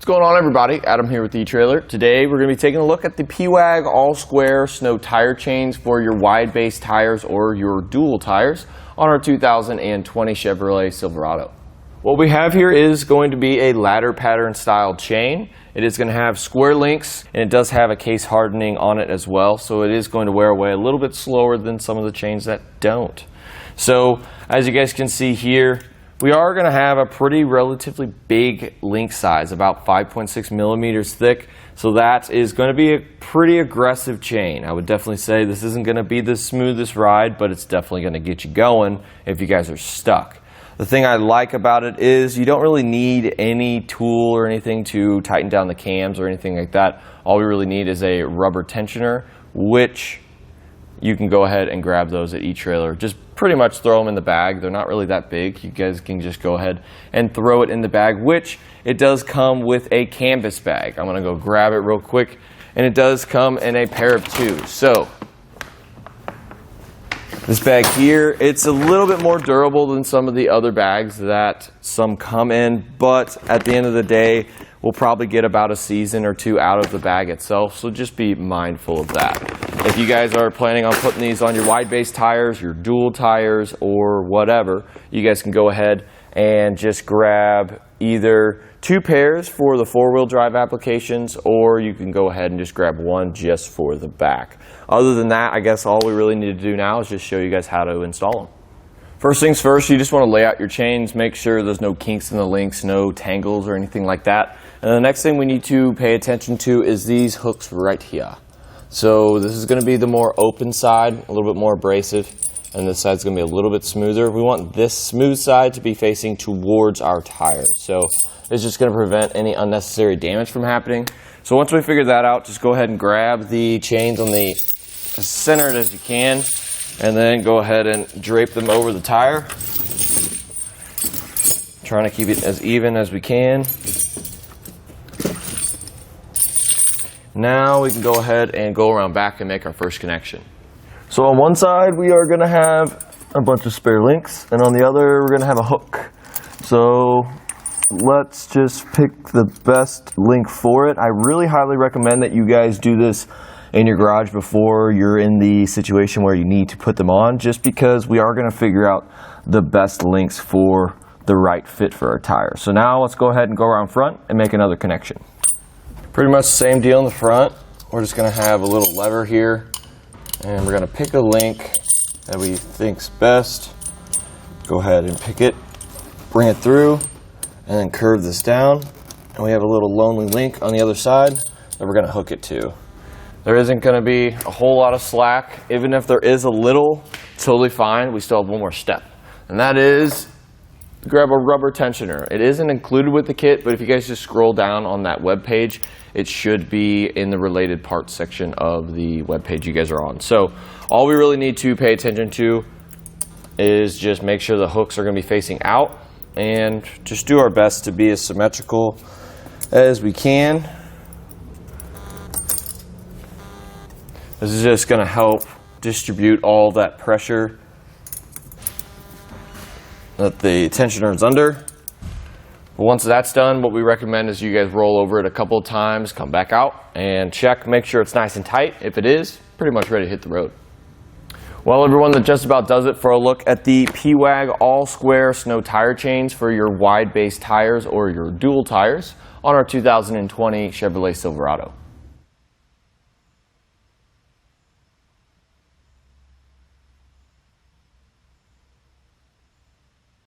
What's going on, everybody? Adam here with the etrailer. Today we're going to be taking a look at the Pewag all-square snow tire chains for your wide-base tires or your dual tires on our 2020 Chevrolet Silverado. What we have here is going to be a ladder pattern style chain. It is going to have square links, and it does have a case hardening on it as well, so it is going to wear away a little bit slower than some of the chains that don't. So as you guys can see here, we are going to have a pretty relatively big link size, about 5.6 millimeters thick. So that is going to be a pretty aggressive chain. I would definitely say this isn't going to be the smoothest ride, but it's definitely going to get you going if you guys are stuck. The thing I like about it is you don't really need any tool or anything to tighten down the cams or anything like that. All we really need is a rubber tensioner, which you can go ahead and grab those at etrailer. Just pretty much throw them in the bag. They're not really that big. You guys can just go ahead and throw it in the bag, which it does come with a canvas bag. I'm gonna go grab it real quick, and it does come in a pair of two. So this bag here, it's a little bit more durable than some of the other bags that some come in, but at the end of the day, we'll probably get about a season or two out of the bag itself, so just be mindful of that. If you guys are planning on putting these on your wide-base tires, your dual tires, or whatever, you guys can go ahead and just grab either two pairs for the four-wheel drive applications, or you can go ahead and just grab one just for the back. Other than that, I guess all we really need to do now is just show you guys how to install them. First things first, you just want to lay out your chains, make sure there's no kinks in the links, no tangles or anything like that. And the next thing we need to pay attention to is these hooks right here. So this is going to be the more open side, a little bit more abrasive, and this side's going to be a little bit smoother. We want this smooth side to be facing towards our tire. So it's just going to prevent any unnecessary damage from happening. So once we figure that out, just go ahead and grab the chains on the as centered as you can, and then go ahead and drape them over the tire. Trying to keep it as even as we can. Now we can go ahead and go around back and make our first connection. So on one side we are going to have a bunch of spare links, and on the other we're going to have a hook. So let's just pick the best link for it. I really highly recommend that you guys do this in your garage before you're in the situation where you need to put them on, just because we are going to figure out the best links for the right fit for our tire. So now let's go ahead and go around front and make another connection. Pretty much the same deal in the front. We're just going to have a little lever here, and we're going to pick a link that we think's best. Go ahead and pick it, bring it through, and then curve this down, and we have a little lonely link on the other side that we're going to hook it to. There isn't going to be a whole lot of slack. Even if there is a little, totally fine. We still have one more step, and that is grab a rubber tensioner. It isn't included with the kit, but if you guys just scroll down on that web page, it should be in the related parts section of the web page you guys are on. So all we really need to pay attention to is just make sure the hooks are going to be facing out, and just do our best to be as symmetrical as we can. This is just going to help distribute all that pressure that the tensioner is under. But once that's done, what we recommend is you guys roll over it a couple of times, come back out and check, make sure it's nice and tight. If it is, pretty much ready to hit the road. Well, everyone, that just about does it for a look at the Pewag all-square snow tire chains for your wide-base tires or your dual tires on our 2020 Chevrolet Silverado.